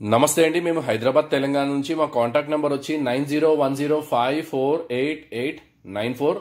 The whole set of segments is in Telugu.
నమస్తే అండి. మేము హైదరాబాద్ తెలంగాణ నుంచి. మా కాంటాక్ట్ నెంబర్ వచ్చి 9010548894.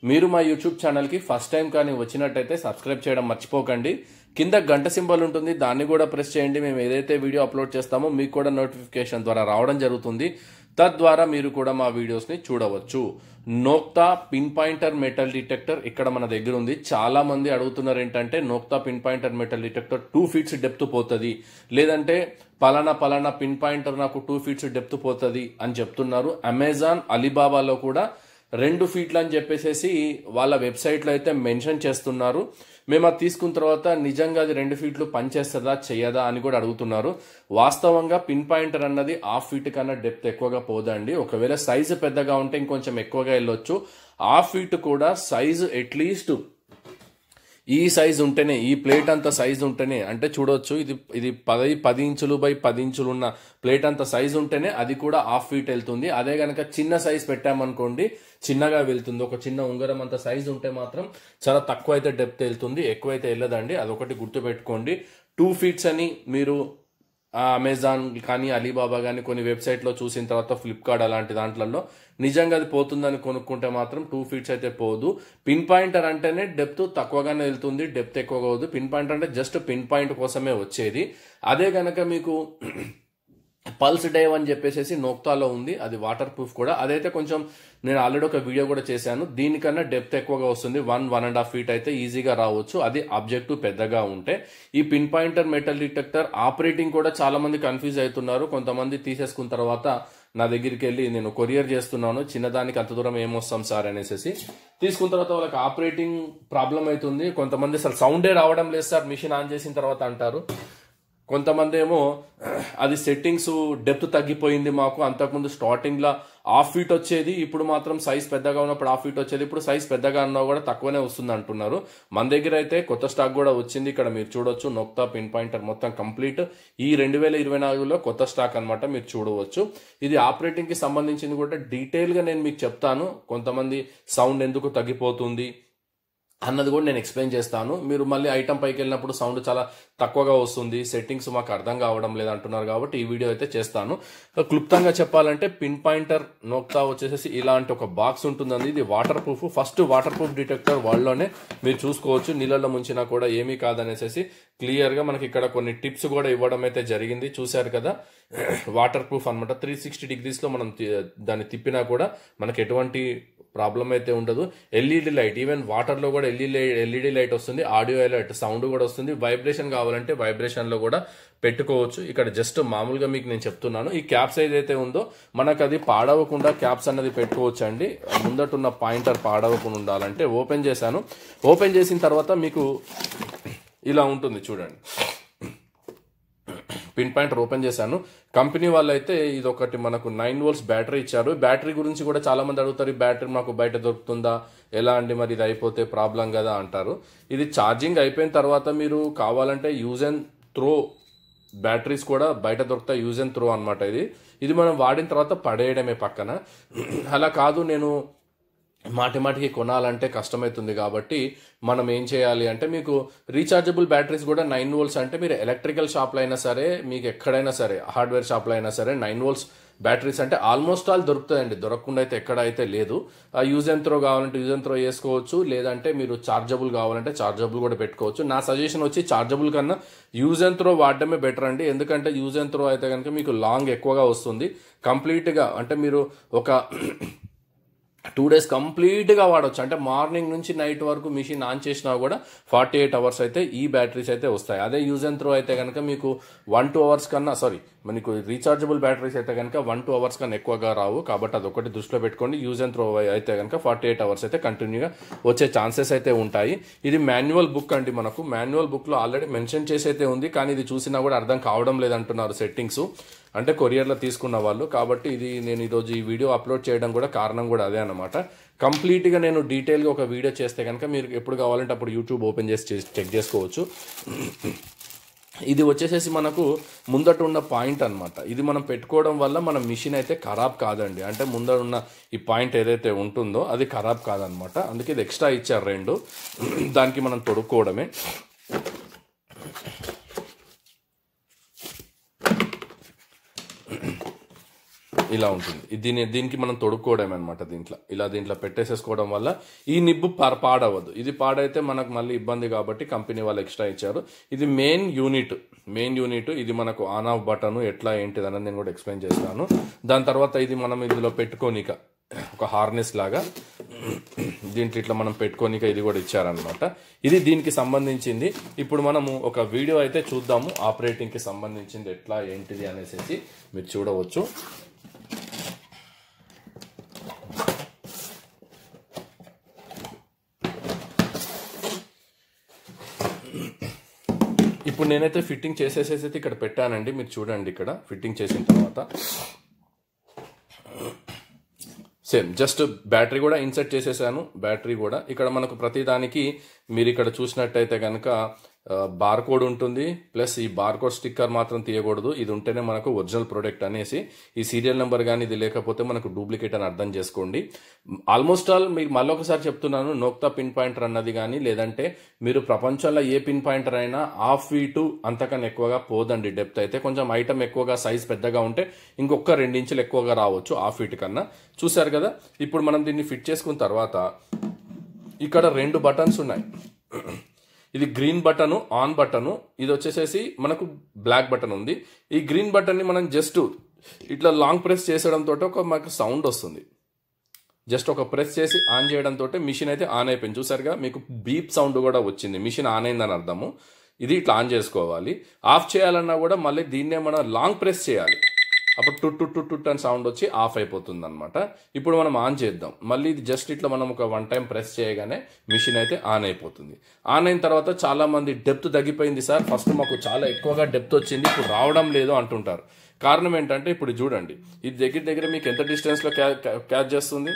మీరు మా యూట్యూబ్ ఛానల్కి ఫస్ట్ టైం కానీ వచ్చినట్టయితే సబ్స్క్రైబ్ చేయడం మర్చిపోకండి. కింద గంట సింబల్ ఉంటుంది, దాన్ని కూడా ప్రెస్ చేయండి. మేము ఏదైతే వీడియో అప్లోడ్ చేస్తామో మీకు కూడా నోటిఫికేషన్ ద్వారా రావడం జరుగుతుంది. తద్వారా మీరు కూడా మా వీడియోస్ని చూడవచ్చు. Nokta pin pointer metal detector ఇక్కడ మన దగ్గర ఉంది. చాలా మంది అడుగుతున్నారు ఏంటంటే Nokta pin pointer metal detector 2 feets depth పోతుంది, లేదంటే పలానా పిన్ పాయింటర్ నాకు 2 ఫీట్స్ డెప్త్ పోతుంది అని చెప్తున్నారు. అమెజాన్, అలీబాబాలో కూడా 2 ఫీట్లు అని చెప్పేసి వాళ్ళ వెబ్సైట్లో అయితే మెన్షన్ చేస్తున్నారు. మేము అది తీసుకున్న తర్వాత నిజంగా అది 2 ఫీట్లు పనిచేస్తుందా చెయ్యదా అని కూడా అడుగుతున్నారు. వాస్తవంగా పిన్ పాయింటర్ అన్నది 1/2 ఫీట్ కన్నా డెప్త్ ఎక్కువగా పోదండి. ఒకవేళ సైజు పెద్దగా ఉంటే ఇంకొంచెం ఎక్కువగా వెళ్ళొచ్చు. 1/2 ఫీట్ కూడా సైజు అట్లీస్ట్ ఈ సైజు ఉంటేనే, ఈ ప్లేట్ అంత సైజు ఉంటేనే, అంటే చూడొచ్చు ఇది 10 ఇంచులు బై 10 ఇంచులు ఉన్న ప్లేట్ అంత సైజు ఉంటేనే అది కూడా 1/2 ఫీట్ వెళ్తుంది. అదే గనక చిన్న సైజు పెట్టామనుకోండి చిన్నగా వెళ్తుంది. ఒక చిన్న ఉంగరం అంత సైజు ఉంటే మాత్రం చాలా తక్కువ అయితే డెప్త్ వెళ్తుంది, ఎక్కువైతే వెళ్ళదండి. అదొకటి గుర్తుపెట్టుకోండి. 2 ఫీట్స్ అని మీరు అమెజాన్ కానీ అలీబాబా కానీ కొన్ని వెబ్సైట్లో చూసిన తర్వాత ఫ్లిప్కార్ట్ అలాంటి దాంట్లలో నిజంగా అది పోతుందని కొనుక్కుంటే మాత్రం 2 ఫీట్స్ అయితే పోదు. పిన్ పాయింటర్ అంటేనే డెప్త్ తక్కువగానే వెళ్తుంది, డెప్త్ ఎక్కువగా పోదు. పిన్ పాయింటర్ అంటే జస్ట్ పిన్ పాయింట్ కోసమే వచ్చేది. అదే గనక మీకు పల్స్ డైవ్ అని చెప్పేసి నోక్తాలో ఉంది, అది వాటర్ ప్రూఫ్ కూడా. అదైతే కొంచెం నేను ఆల్రెడీ ఒక వీడియో కూడా చేశాను. దీనికన్నా డెప్త్ ఎక్కువగా వస్తుంది, 1.5 ఫీట్ అయితే ఈజీగా రావచ్చు, అది ఆబ్జెక్టివ్ పెద్దగా ఉంటే. ఈ pin pointer metal detector operating కూడా చాలా మంది కన్ఫ్యూజ్ అవుతున్నారు. కొంతమంది తీసేసుకున్న తర్వాత నా దగ్గరికి వెళ్ళి నేను కొరియర్ చేస్తున్నాను, చిన్నదానికి అంత దూరం ఏమొస్తాం సార్ అనేసి తీసుకున్న తర్వాత వాళ్ళకి ఆపరేటింగ్ ప్రాబ్లం అవుతుంది. కొంతమంది అసలు సౌండే రావడం లేదు సార్ మిషన్ ఆన్ చేసిన తర్వాత అంటారు. కొంతమంది ఏమో అది సెట్టింగ్స్ డెప్త్ తగ్గిపోయింది మాకు, అంతకుముందు స్టార్టింగ్లో 1/2 ఫీట్ వచ్చేది, ఇప్పుడు మాత్రం సైజ్ పెద్దగా ఉన్నప్పుడు 1/2 ఫీట్ వచ్చేది, ఇప్పుడు సైజ్ పెద్దగా ఉన్నా కూడా తక్కువనే వస్తుంది అంటున్నారు. మన దగ్గర అయితే కొత్త స్టాక్ కూడా వచ్చింది. ఇక్కడ మీరు చూడొచ్చు నోక్తా పిన్ పాయింటర్ మొత్తం కంప్లీట్ ఈ 2024లో కొత్త స్టాక్ అనమాట, మీరు చూడవచ్చు. ఇది ఆపరేటింగ్ కి సంబంధించింది కూడా డీటెయిల్ గా నేను మీకు చెప్తాను. కొంతమంది సౌండ్ ఎందుకు తగ్గిపోతుంది అన్నది కూడా నేను ఎక్స్ప్లెయిన్ చేస్తాను. మీరు మళ్ళీ ఐటమ్ పైకి వెళ్ళినప్పుడు సౌండ్ చాలా తక్కువగా వస్తుంది, సెట్టింగ్స్ మాకు అర్థం కావడం లేదు అంటున్నారు కాబట్టి ఈ వీడియో అయితే చేస్తాను. క్లుప్తంగా చెప్పాలంటే పిన్ పాయింటర్ నోక్తా వచ్చేసి ఇలాంటి ఒక బాక్స్ ఉంటుందండి. ఇది water proof, first water proof detector వరల్డ్లోనే. మీరు చూసుకోవచ్చు, నీళ్ళలో ముంచినా కూడా ఏమీ కాదనేసి క్లియర్ గా మనకి ఇక్కడ కొన్ని టిప్స్ కూడా ఇవ్వడం అయితే జరిగింది. చూశారు కదా, వాటర్ ప్రూఫ్ అనమాట. 360 degrees మనం దాన్ని తిప్పినా కూడా మనకి ఎటువంటి ప్రాబ్లం అయితే ఉండదు. ఎల్ఈడి లైట్, ఈవెన్ వాటర్ లో కూడా ఎల్ఈడి లైట్ వస్తుంది, ఆడియో లైట్, సౌండ్ కూడా వస్తుంది. వైబ్రేషన్ కావాలంటే వైబ్రేషన్ లో కూడా పెట్టుకోవచ్చు. ఇక్కడ జస్ట్ మామూలుగా మీకు నేను చెప్తున్నాను. ఈ క్యాప్స్ ఏదైతే ఉందో మనకు అది పాడవకుండా క్యాప్స్ అన్నది పెట్టుకోవచ్చు అండి. ముందటున్న పాయింటర్ పాడవకుండా ఉండాలంటే ఓపెన్ చేశాను. ఓపెన్ చేసిన తర్వాత మీకు ఇలా ఉంటుంది చూడండి. పిన్ పాయింటర్ ఓపెన్ చేశాను. కంపెనీ వాళ్ళు అయితే ఇది ఒకటి మనకు 9 volts బ్యాటరీ ఇచ్చారు. బ్యాటరీ గురించి కూడా చాలా మంది అడుగుతారు, ఈ బ్యాటరీ మాకు బయట దొరుకుతుందా, ఎలా అండి మరి ఇది అయిపోతే ప్రాబ్లం కదా అంటారు. ఇది ఛార్జింగ్ అయిపోయిన తర్వాత మీరు కావాలంటే యూజ్ అండ్ త్రో బ్యాటరీస్ కూడా బయట దొరుకుతాయి. యూజ్ అండ్ త్రో అనమాట. ఇది మనం వాడిన తర్వాత పడేయడమే పక్కన. అలా కాదు నేను మాటికి కొనాలంటే కష్టమవుతుంది కాబట్టి మనం ఏం చేయాలి అంటే, మీకు రీఛార్జబుల్ బ్యాటరీస్ కూడా 9 volts అంటే మీరు ఎలక్ట్రికల్ షాప్లో అయినా సరే, మీకు ఎక్కడైనా సరే హార్డ్వేర్ షాప్లో అయినా సరే 9 volts బ్యాటరీస్ అంటే ఆల్మోస్ట్ ఆల్ దొరుకుతాయండి. దొరకకుండా అయితే ఎక్కడ అయితే లేదు. యూజ్ అండ్ త్రో కావాలంటే యూజ్ అండ్ త్రో వేసుకోవచ్చు, లేదంటే మీరు చార్జబుల్ కావాలంటే చార్జబుల్ కూడా పెట్టుకోవచ్చు. నా సజెషన్ వచ్చి చార్జబుల్ కన్నా యూజ్ అండ్ త్రో వాడడమే బెటర్ అండి. ఎందుకంటే యూజ్ అండ్ త్రో అయితే కనుక మీకు లాంగ్ ఎక్కువగా వస్తుంది. కంప్లీట్గా అంటే మీరు ఒక 2 days కంప్లీట్గా వాడవచ్చు. అంటే మార్నింగ్ నుంచి నైట్ వరకు మిషన్ ఆన్ చేసినా కూడా 48 hours అయితే ఈ బ్యాటరీస్ అయితే వస్తాయి. అదే యూజ్ అండ్ త్రో అయితే కనుక మీకు 1-2 hours కన్నా, మనకు రీఛార్జబుల్ బ్యాటరీస్ అయితే కనుక 1-2 hours కన్నా ఎక్కువగా రావు. కాబట్టి అదొకటి దృష్టిలో పెట్టుకోండి. యూజ్ అండ్ త్రో అయితే కనుక 48 hours అయితే కంటిన్యూగా వచ్చే ఛాన్సెస్ అయితే ఉంటాయి. ఇది మాన్యువల్ బుక్ అండి. మనకు మాన్యువల్ బుక్లో ఆల్రెడీ మెన్షన్ చేసి అయితే ఉంది, కానీ ఇది చూసినా కూడా అర్థం కావడం లేదంటున్నారు సెట్టింగ్స్, అంటే కొరియర్లో తీసుకున్న వాళ్ళు. కాబట్టి నేను ఈరోజు ఈ వీడియో అప్లోడ్ చేయడం కూడా కారణం కూడా అదే అనమాట. కంప్లీట్గా నేను డీటెయిల్గా ఒక వీడియో చేస్తే కనుక మీరు ఎప్పుడు కావాలంటే అప్పుడు యూట్యూబ్ ఓపెన్ చేసి చెక్ చేసుకోవచ్చు. ఇది వచ్చేసేసి మనకు ముందట ఉన్న పాయింట్ అనమాట. ఇది మనం పెట్టుకోవడం వల్ల మన మిషన్ అయితే ఖరాబ్ కాదండి. అంటే ముందర ఉన్న ఈ పాయింట్ ఏదైతే ఉంటుందో అది ఖరాబ్ కాదనమాట. అందుకే ఇది ఎక్స్ట్రా ఇచ్చారు 2, దానికి మనం తొడుక్కోవడమే. ఇలా ఉంటుంది. దీనికి మనం తొడుక్కోవడం అనమాట. దీంట్లో పెట్టేసేసుకోవడం వల్ల ఈ నిబ్బు పాడవద్దు. ఇది పాడైతే మనకు మళ్ళీ ఇబ్బంది కాబట్టి కంపెనీ వాళ్ళు ఎక్స్ట్రా ఇచ్చారు. ఇది మెయిన్ యూనిట్. ఇది మనకు ఆన్ ఆఫ్ బటన్ ఎట్లా ఏంటిది అన్నది నేను కూడా ఎక్స్ప్లెయిన్ చేస్తాను. దాని తర్వాత ఇది మనం ఇందులో పెట్టుకోనిక ఒక హార్నెస్ లాగా దీంట్లో ఇట్లా మనం పెట్టుకోనిక ఇది కూడా ఇచ్చారనమాట. ఇది దీనికి సంబంధించింది. ఇప్పుడు మనము ఒక వీడియో అయితే చూద్దాము ఆపరేటింగ్కి సంబంధించింది ఎట్లా ఏంటిది అనేసి మీరు చూడవచ్చు. ఇప్పుడు నేనైతే ఫిట్టింగ్ చేసేసేసి ఇక్కడ పెట్టానండి. మీరు చూడండి, ఇక్కడ ఫిట్టింగ్ చేసిన తర్వాత సేమ్ జస్ట్ బ్యాటరీ కూడా ఇన్సర్ట్ చేసేసాను. బ్యాటరీ కూడా ఇక్కడ మనకు ప్రతిదానికి మీరు ఇక్కడ చూసినట్టయితే కనుక బార్ కోడ్ ఉంటుంది. ప్లస్ ఈ బార్ కోడ్ స్టిక్కర్ మాత్రం తీయకూడదు. ఇది ఉంటేనే మనకు ఒరిజినల్ ప్రోడక్ట్ అనేసి. ఈ సీరియల్ నెంబర్ కానీ ఇది లేకపోతే మనకు డూప్లికేట్ అని అర్థం చేసుకోండి. ఆల్మోస్ట్ ఆల్ మీకు మళ్ళొకసారి చెప్తున్నాను, నోక్తా పిన్ పాయింటర్ అన్నది కానీ లేదంటే మీరు ప్రపంచంలో ఏ పిన్ పాయింటర్ అయినా 1/2 ఫీటు అంతకన్నా ఎక్కువగా పోదండి. డెప్త్ అయితే కొంచెం ఐటమ్ ఎక్కువగా సైజ్ పెద్దగా ఉంటే ఇంకొక 2 ఇంచులు ఎక్కువగా రావచ్చు 1/2 ఫీట్ కన్నా. చూసారు కదా. ఇప్పుడు మనం దీన్ని ఫిట్ చేసుకున్న తర్వాత ఇక్కడ 2 బటన్స్ ఉన్నాయి. ఇది గ్రీన్ బటన్ ఆన్ బటన్, ఇది వచ్చేసేసి మనకు బ్లాక్ బటన్ ఉంది. ఈ గ్రీన్ బటన్ ని మనం జస్ట్ ఇట్లా లాంగ్ ప్రెస్ చేసడంతో మనకు సౌండ్ వస్తుంది. జస్ట్ ఒక ప్రెస్ చేసి ఆన్ చేయడంతో మిషన్ అయితే ఆన్ అయిపోయింది. చూసారుగా, మీకు బీప్ సౌండ్ కూడా వచ్చింది. మిషన్ ఆన్ అయిందని అర్థము. ఇది ఇట్లా ఆన్ చేసుకోవాలి. ఆఫ్ చేయాలన్నా కూడా మళ్ళీ దీన్నే మనం లాంగ్ ప్రెస్ చేయాలి. అప్పుడు టుట్ అని సౌండ్ వచ్చి ఆఫ్ అయిపోతుంది అనమాట. ఇప్పుడు మనం ఆన్ చేద్దాం. మళ్ళీ ఇది జస్ట్ ఇట్లా మనం ఒక 1 టైం ప్రెస్ చేయగానే మిషన్ అయితే ఆన్ అయిపోతుంది. ఆన్ అయిన తర్వాత చాలా మంది డెప్త్ తగ్గిపోయింది సార్, ఫస్ట్ మాకు చాలా ఎక్కువగా డెప్త్ వచ్చింది, ఇప్పుడు రావడం లేదు అంటుంటారు. కారణం ఏంటంటే ఇప్పుడు చూడండి, ఇది దగ్గర మీకు ఎంత డిస్టెన్స్ లో క్యాచ్ చేస్తుంది.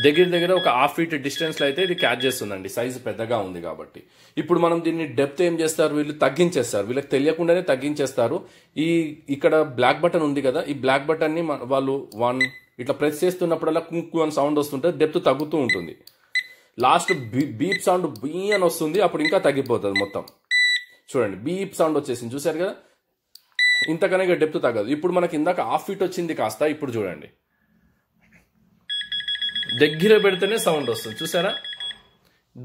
దగ్గర ఒక 1/2 ఫీట్ డిస్టెన్స్ లో అయితే ఇది క్యాచ్ చేస్తుందండి. సైజు పెద్దగా ఉంది కాబట్టి. ఇప్పుడు మనం దీన్ని డెప్త్ ఏం చేస్తారు, వీళ్ళు తగ్గించేస్తారు. వీళ్ళకి తెలియకుండానే తగ్గించేస్తారు. ఇక్కడ బ్లాక్ బటన్ ఉంది కదా, ఈ బ్లాక్ బటన్ ని వాళ్ళు ఇట్లా ప్రెస్ చేస్తున్నప్పుడల్లా కుంకు అని సౌండ్ వస్తుంటే డెప్త్ తగ్గుతూ ఉంటుంది. లాస్ట్ బీప్ సౌండ్ బీ అని వస్తుంది, అప్పుడు ఇంకా తగ్గిపోతుంది మొత్తం. చూడండి, బీప్ సౌండ్ వచ్చేసింది. చూసారు కదా, ఇంతకనే ఇక డెప్త్ తగ్గదు. ఇప్పుడు మనకి ఇందాక 1/2 ఫీట్ వచ్చింది కాస్త ఇప్పుడు చూడండి దగ్గర పెడితేనే సౌండ్ వస్తుంది. చూసారా,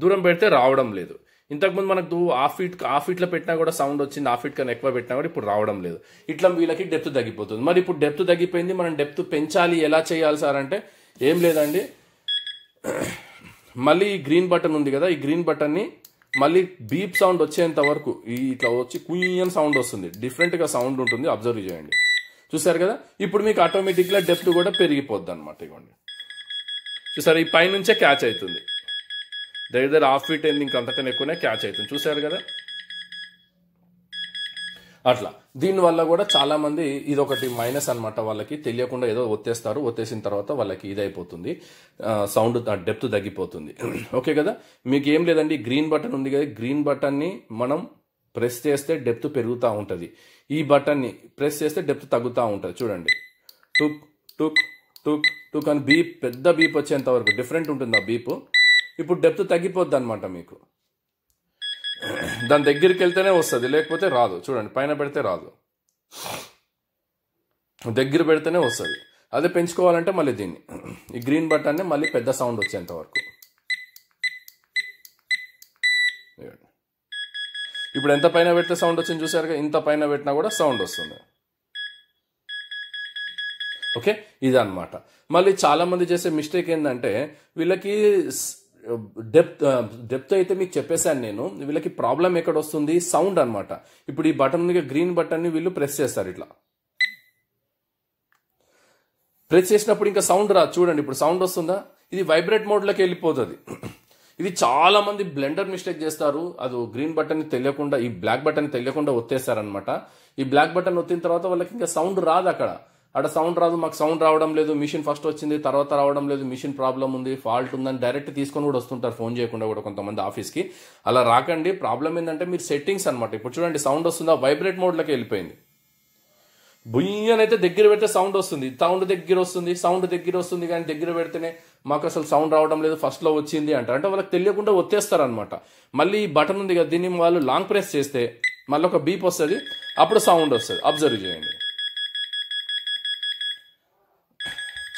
దూరం పెడితే రావడం లేదు. ఇంతకుముందు మనకు 1/2 ఫీట్లో పెట్టినా కూడా సౌండ్ వచ్చింది, 1/2 ఫీట్ కన్నా ఎక్కువ పెట్టినా కూడా ఇప్పుడు రావడం లేదు. ఇట్లా వీళ్ళకి డెప్త్ తగ్గిపోతుంది. మరి ఇప్పుడు డెప్త్ తగ్గిపోయింది, మనం డెప్త్ పెంచాలి, ఎలా చేయాలి సార్ అంటే ఏం లేదండి. మళ్ళీ ఈ గ్రీన్ బటన్ ఉంది కదా, ఈ గ్రీన్ బటన్ ని మళ్ళీ బీప్ సౌండ్ వచ్చేంత వరకు ఇట్లా వచ్చి కుయ్యని సౌండ్ వస్తుంది. డిఫరెంట్ గా సౌండ్ ఉంటుంది, అబ్జర్వ్ చేయండి. చూసారు కదా, ఇప్పుడు మీకు ఆటోమేటిక్ గా డెప్త్ కూడా పెరిగిపోద్ది అనమాట. ఇవ్వండి, చూసారు, ఈ పైనుంచే క్యాచ్ అవుతుంది. దగ్గర 1/2 ఫీట్ అయింది, ఇంకంతకన్నా ఎక్కువనే క్యాచ్ అవుతుంది. చూసారు కదా, అట్లా దీనివల్ల కూడా చాలా మంది ఇదొకటి మైనస్ అనమాట. వాళ్ళకి తెలియకుండా ఏదో ఒత్తేస్తారు, ఒత్తేసిన తర్వాత వాళ్ళకి ఇదైపోతుంది, సౌండ్ డెప్త్ తగ్గిపోతుంది. ఓకే కదా, మీకు ఏం లేదండి, గ్రీన్ బటన్ ఉంది కదా, గ్రీన్ బటన్ ని మనం ప్రెస్ చేస్తే డెప్త్ పెరుగుతూ ఉంటుంది. ఈ బటన్ ని ప్రెస్ చేస్తే డెప్త్ తగ్గుతూ ఉంటుంది. చూడండి, టుక్ టుక్ టుక్ టుక్ అని బీప్, పెద్ద బీప్ వచ్చేంత వరకు డిఫరెంట్ ఉంటుంది ఆ బీప్. ఇప్పుడు డెప్త్ తగ్గిపోద్ది అనమాట. మీకు దాని దగ్గరికి వెళ్తేనే వస్తుంది, లేకపోతే రాదు. చూడండి, పైన పెడితే రాదు, దగ్గర పెడితేనే వస్తుంది. అదే పెంచుకోవాలంటే మళ్ళీ దీన్ని ఈ గ్రీన్ బటన్ని మళ్ళీ పెద్ద సౌండ్ వచ్చేంత వరకు. ఇప్పుడు ఎంత పైన పెడితే సౌండ్ వచ్చింది చూసారుగా, ఇంత పైన పెట్టినా కూడా సౌండ్ వస్తుంది. ఓకే, ఇదన్నమాట. మళ్ళీ చాలా మంది చేసే మిస్టేక్ ఏంటంటే వీళ్ళకి డెప్త్ అయితే మీకు చెప్పేశాను నేను. వీళ్ళకి ప్రాబ్లం ఎక్కడ వస్తుంది, సౌండ్ అనమాట. ఇప్పుడు ఈ బటన్ గ్రీన్ బటన్ ని వీళ్ళు ప్రెస్ చేస్తారు. ఇట్లా ప్రెస్ చేసినప్పుడు ఇంకా సౌండ్ రాదు. చూడండి, ఇప్పుడు సౌండ్ వస్తుందా, ఇది వైబ్రేట్ మోడ్లోకి వెళ్ళిపోతుంది. ఇది చాలా మంది బ్లెండర్ మిస్టేక్ చేస్తారు. అది గ్రీన్ బటన్ తెలియకుండా, ఈ బ్లాక్ బటన్ తెలియకుండా ఒత్తేస్తారనమాట. ఈ బ్లాక్ బటన్ ఒత్తిన తర్వాత వాళ్ళకి ఇంకా సౌండ్ రాదు. అక్కడ సౌండ్ రాదు, మాకు సౌండ్ రావడం లేదు, మిషన్ ఫస్ట్ వచ్చింది తర్వాత రావడం లేదు, మిషన్ ప్రాబ్లం ఉంది, ఫాల్ట్ ఉందని డైరెక్ట్ తీసుకొని కూడా వస్తుంటారు, ఫోన్ చేయకుండా కూడా కొంతమంది ఆఫీస్కి. అలా రాకండి. ప్రాబ్లం ఏంటంటే మీరు సెట్టింగ్స్ అనమాట. ఇప్పుడు చూడండి, సౌండ్ వస్తుందా, వైబ్రేట్ మోడ్లోకి వెళ్ళిపోయింది. బుయ్యనైతే దగ్గర పెడితే సౌండ్ వస్తుంది, సౌండ్ దగ్గర వస్తుంది కానీ దగ్గర పెడితేనే మాకు అసలు సౌండ్ రావడం లేదు, ఫస్ట్లో వచ్చింది అంటే వాళ్ళకి తెలియకుండా ఒత్తేస్తారనమాట. మళ్ళీ ఈ బటన్ ఉంది కదా, దీన్ని వాళ్ళు లాంగ్ ప్రెస్ చేస్తే మళ్ళీ ఒక బీప్ వస్తుంది, అప్పుడు సౌండ్ వస్తుంది. అబ్జర్వ్ చేయండి.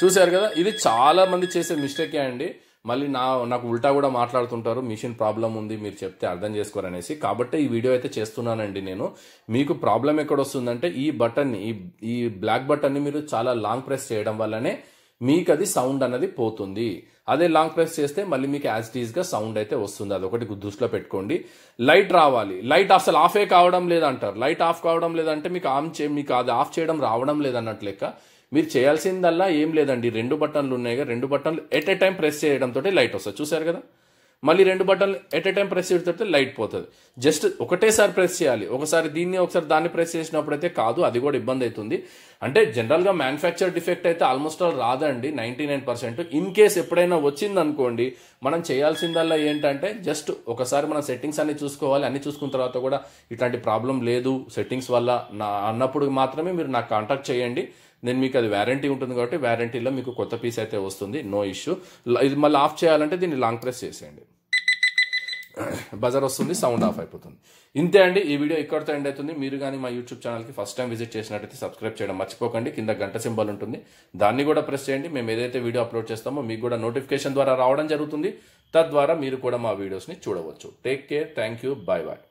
చూశారు కదా, ఇది చాలా మంది చేసే మిస్టేకే అండి. మళ్ళీ నాకు ఉల్టా కూడా మాట్లాడుతుంటారు, మిషన్ ప్రాబ్లం ఉంది మీరు చెప్తే అర్థం చేసుకోరనేసి. కాబట్టి ఈ వీడియో అయితే చేస్తున్నానండి నేను. మీకు ప్రాబ్లం ఎక్కడ వస్తుందంటే ఈ బటన్ని, ఈ బ్లాక్ బటన్ని మీరు చాలా లాంగ్ ప్రెస్ చేయడం వల్లనే మీకు అది సౌండ్ అన్నది పోతుంది. అదే లాంగ్ ప్రెస్ చేస్తే మళ్ళీ మీకు యాజ్ ఇట్ ఈస్ గా సౌండ్ అయితే వస్తుంది. అదొకటి దృష్టిలో పెట్టుకోండి. లైట్ రావాలి, లైట్ అసలు ఆఫే కావడం లేదంటారు. లైట్ ఆఫ్ కావడం లేదంటే మీకు అది ఆఫ్ చేయడం రావడం లేదన్నట్లు లెక్క. మీరు చేయాల్సిందల్లా ఏం లేదండి, 2 బటన్లు ఉన్నాయి కదా, 2 బటన్లు ఎట్ ఏ టైం ప్రెస్ చేయడంతో లైట్ వస్తుంది. చూసారు కదా, మళ్ళీ 2 బటన్లు ఎట్ ఏ టైం ప్రెస్ చేయడంతో లైట్ పోతుంది. జస్ట్ ఒకటేసారి ప్రెస్ చేయాలి. ఒకసారి దీన్ని ఒకసారి దాన్ని ప్రెస్ చేసినప్పుడు అయితే కాదు, అది కూడా ఇబ్బంది అవుతుంది. అంటే జనరల్గా మ్యానుఫ్యాక్చర్ డిఫెక్ట్ అయితే ఆల్మోస్ట్ ఆల్ రాదండి 99%. ఇన్ కేస్ ఎప్పుడైనా వచ్చిందనుకోండి, మనం చేయాల్సిందల్లా ఏంటంటే జస్ట్ ఒకసారి మన సెట్టింగ్స్ అన్ని చూసుకోవాలి. అన్ని చూసుకున్న తర్వాత కూడా ఇట్లాంటి ప్రాబ్లం లేదు సెట్టింగ్స్ వల్ల అన్నప్పుడు మాత్రమే మీరు నాకు కాంటాక్ట్ చేయండి. నేను మీకు అది వారంటీ ఉంటుంది కాబట్టి వారంటీలో మీకు కొత్త పీస్ అయితే వస్తుంది, నో ఇష్యూ. ఇది మళ్ళీ ఆఫ్ చేయాలంటే దీన్ని లాంగ్ ప్రెస్ చేసేయండి, బజర్ వస్తుంది, సౌండ్ ఆఫ్ అయిపోతుంది. ఇంతే అండి, ఈ వీడియో ఇక్కడితో ఎండ్ అవుతుంది. మీరు కానీ మా యూట్యూబ్ ఛానల్కి ఫస్ట్ టైం విజిట్ చేసినట్టయితే సబ్స్క్రైబ్ చేయడం మర్చిపోకండి. కింద గంట సింబల్ ఉంటుంది, దాన్ని కూడా ప్రెస్ చేయండి. మేము ఏదైతే వీడియో అప్లోడ్ చేస్తామో మీకు కూడా నోటిఫికేషన్ ద్వారా రావడం జరుగుతుంది. తద్వారా మీరు కూడా మా వీడియోస్ని చూడవచ్చు. Take care, thank you, bye bye.